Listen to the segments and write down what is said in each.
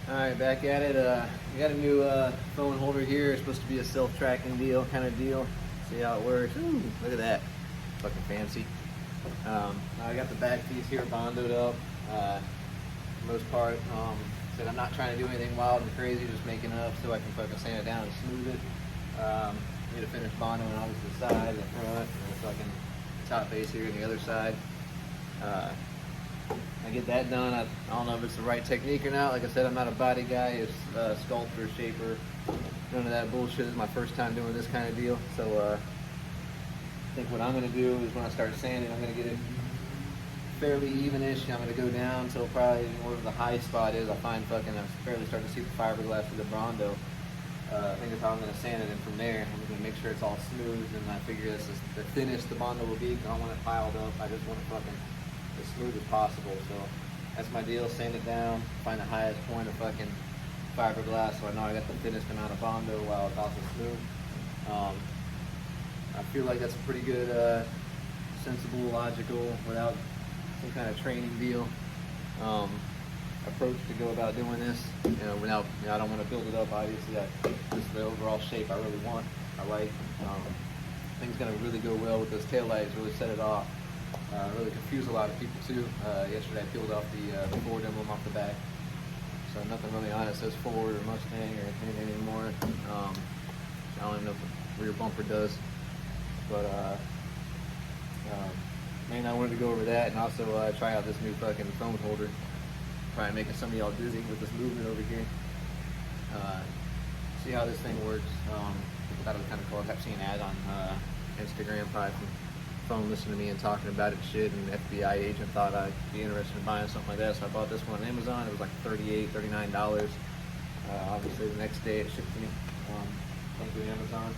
Alright, back at it. We got a new phone holder here. It's supposed to be a self-tracking kind of deal. See how it works. Ooh, look at that. Fucking fancy. I got the back piece here bondoed up. For the most part, said I'm not trying to do anything wild and crazy, just making it up so I can fucking sand it down and smooth it. Need to finish bondoing obviously the side, the front, and the fucking top base here and the other side. I get that done. I don't know if it's the right technique or not. Like I said, I'm not a body guy. It's sculptor, shaper, none of that bullshit. It's my first time doing this kind of deal. So I think what I'm going to do is when I start sanding, I'm going to get it fairly evenish. I'm going to go down until probably wherever the high spot is. I find I'm fairly starting to see the fiberglass through the Brondo. I think that's how I'm going to sand it, and from there, I'm going to make sure it's all smooth, and I figure this is the thinnest the Bondo will be. I don't want it piled up. I just want it fucking as smooth as possible. So that's my deal. Sand it down, find the highest point of fucking fiberglass, so I know I got the thinnest amount of Bondo while it's also smooth. I feel like that's a pretty good, sensible, logical, without some kind of training deal. Approach to go about doing this. Without, I don't want to build it up. Obviously, this is the overall shape I really want. I like. I think it's gonna really go well with those tail lights. Really set it off. Really confuse a lot of people too. Yesterday I peeled off the Ford emblem off the back, so nothing really on it says Ford or Mustang or anything anymore. I don't even know if the rear bumper does, but man, I wanted to go over that and also try out this new fucking phone holder. Probably making some of y'all dizzy with this movement over here. See how this thing works. Thought it was kind of cool. I kept seeing ads on Instagram, probably from phone listening to me and talking about it and shit, and the FBI agent thought I'd be interested in buying something like that, so I bought this one on Amazon. It was like $38, $39. Obviously the next day it shipped to me. Thank you, Amazon.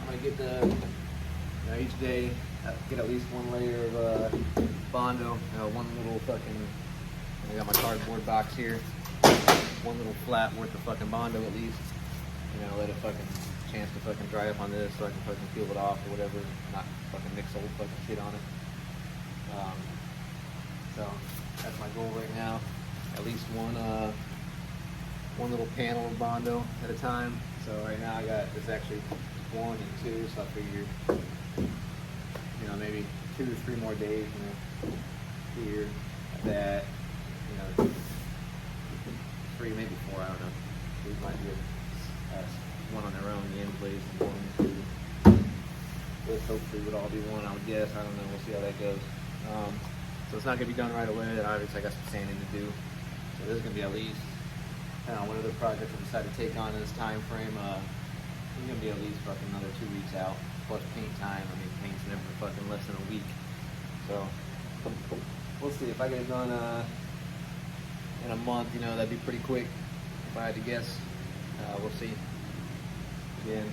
I'm gonna get each day get at least one layer of Bondo, one little fucking, I got my cardboard box here, one little flat worth of fucking Bondo at least, let it fucking chance to fucking dry up on this so I can fucking peel it off or whatever, not fucking mix old fucking shit on it. So that's my goal right now, at least one little panel of Bondo at a time. So right now I got, it's actually 1 and 2, so I figure maybe 2 or 3 more days, here, that, 3, maybe 4, I don't know. These might be one on their own, the end place, and 1 and 2. This hopefully would all be one, I would guess. I don't know, we'll see how that goes. So it's not gonna be done right away, and obviously I got some sanding to do. So this is gonna be at least, one other project I decided to take on in this time frame. It's gonna be at least fucking another 2 weeks out, plus paint time. I mean, paint's never fucking less than a week. So we'll see if I get it done in a month. That'd be pretty quick if I had to guess. We'll see. Again,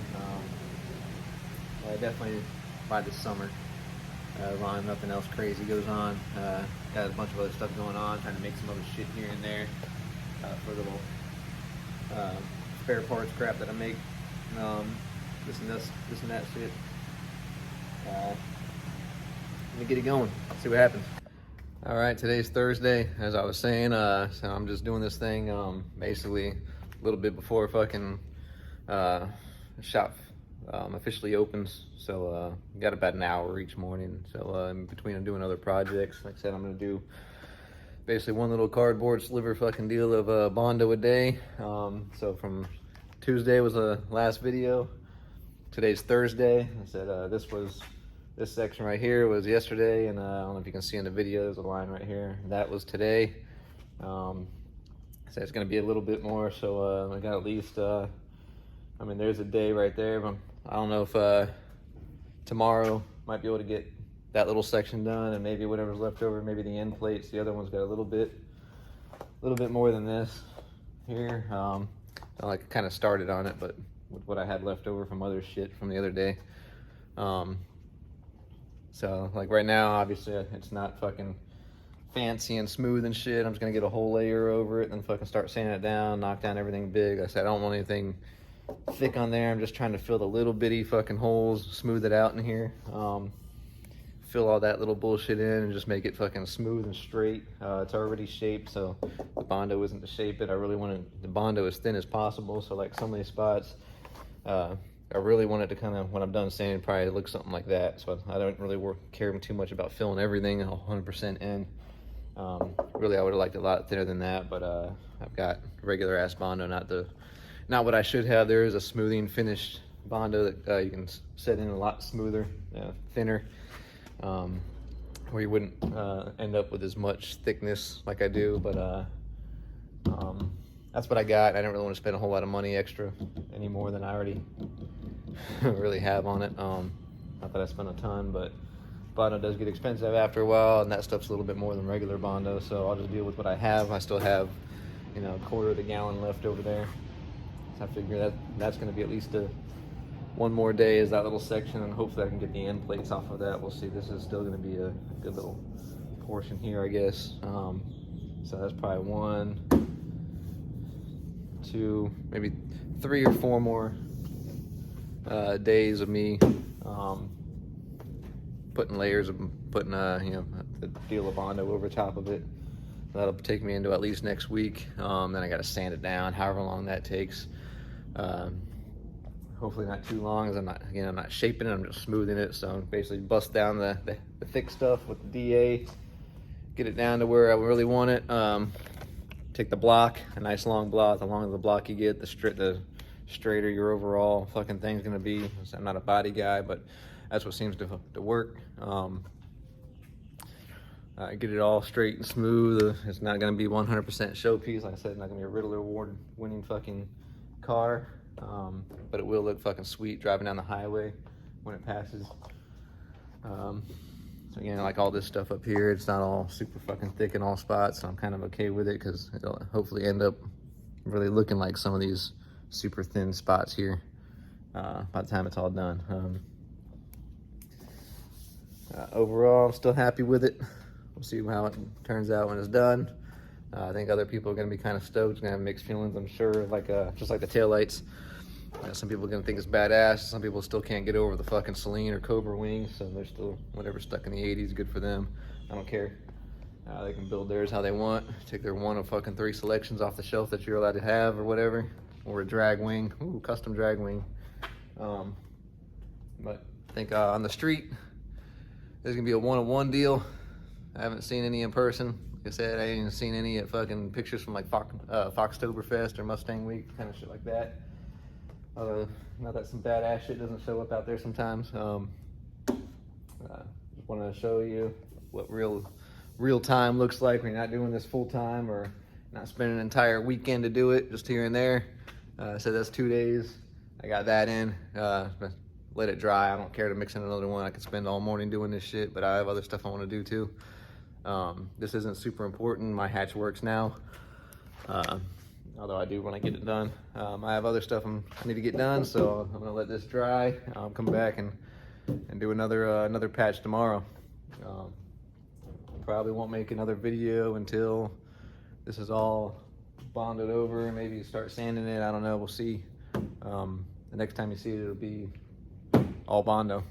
definitely by this summer. As long as nothing else crazy goes on. Got a bunch of other stuff going on, trying to make some other shit here and there for a little spare parts crap that I make. This and that shit. Let me get it going. See what happens. All right, today's Thursday, as I was saying. So I'm just doing this thing basically a little bit before fucking shop officially opens. So got about an hour each morning. So in between I'm doing other projects. Like I said, I'm gonna do basically one little cardboard sliver fucking deal of Bondo a day. So from Tuesday was the last video. Today's Thursday. I said this section right here was yesterday, and I don't know if you can see in the video, there's a line right here. That was today. So it's gonna be a little bit more. So I got at least, there's a day right there. But I don't know if tomorrow might be able to get that little section done, and maybe whatever's left over, maybe the end plates. The other one's got a little bit more than this here. I like kind of started on it, but with what I had left over from other shit from the other day. So like right now, obviously it's not fucking fancy and smooth and shit. I'm just gonna get a whole layer over it and then fucking start sanding it down, knock down everything big. Like I said, I don't want anything thick on there. I'm just trying to fill the little bitty fucking holes, smooth it out in here. fill all that little bullshit in and just make it fucking smooth and straight. It's already shaped, so the Bondo isn't to shape it. I really wanted the Bondo as thin as possible, so like some of these spots, I really wanted to kind of, when I'm done sanding, probably look something like that. So I don't really care too much about filling everything 100% in. Really, I would have liked it a lot thinner than that, but I've got regular ass Bondo, not what I should have. There is a smoothing finished Bondo that you can set in a lot smoother, thinner, where you wouldn't end up with as much thickness like I do, but that's what I got. I don't really want to spend a whole lot of money extra any more than I already really have on it. Not that I spent a ton, but Bondo does get expensive after a while, and that stuff's a little bit more than regular Bondo, so I'll just deal with what I have. I still have, you know, a quarter of the gallon left over there. So I figure that's going to be at least one more day is that little section, and hopefully I can get the end plates off of that. We'll see. This is still going to be a good little portion here, I guess. So that's probably 1, 2, maybe 3 or 4 more days of me putting layers of you know, the deal of Bondo over top of it. That'll take me into at least next week. Then I got to sand it down, however long that takes. Hopefully not too long, as I'm not shaping it, I'm just smoothing it. So basically bust down the thick stuff with the DA, get it down to where I really want it. Take the block, a nice long block. The longer the block you get, the straighter your overall fucking thing's gonna be. So I'm not a body guy, but that's what seems to work. Get it all straight and smooth. It's not gonna be 100% showpiece. Like I said, it's not gonna be a Riddler Award winning fucking car, but it will look fucking sweet driving down the highway when it passes. So again, like all this stuff up here, it's not all super fucking thick in all spots, so I'm kind of okay with it because it'll hopefully end up really looking like some of these super thin spots here by the time it's all done. Overall, I'm still happy with it. We'll see how it turns out when it's done. I think other people are going to be kind of stoked, going to have mixed feelings, I'm sure, like just like the taillights. Some people are going to think it's badass. Some people still can't get over the fucking Celine or Cobra wings, so they're still, whatever stuck in the 80s, good for them. I don't care. They can build theirs how they want. Take their 1 of fucking 3 selections off the shelf that you're allowed to have or whatever. Or a drag wing. Ooh, custom drag wing. But I think on the street, there's going to be a 1-of-1 deal. I haven't seen any in person. Like I said, I ain't even seen any at fucking pictures from like Foxtoberfest or Mustang Week, kind of shit like that. Not that some badass shit doesn't show up out there sometimes. Just wanted to show you what real time looks like when you're not doing this full time or not spending an entire weekend to do it, just here and there. So that's 2 days. I got that in. Let it dry. I don't care to mix in another one. I could spend all morning doing this shit, but I have other stuff I want to do too. This isn't super important. My hatch works now. Although I do want to get it done. I have other stuff I need to get done, so I'm gonna let this dry. I'll come back and do another patch tomorrow. Probably won't make another video until this is all bonded over. Maybe start sanding it. I don't know. We'll see. The next time you see it, it'll be all Bondo.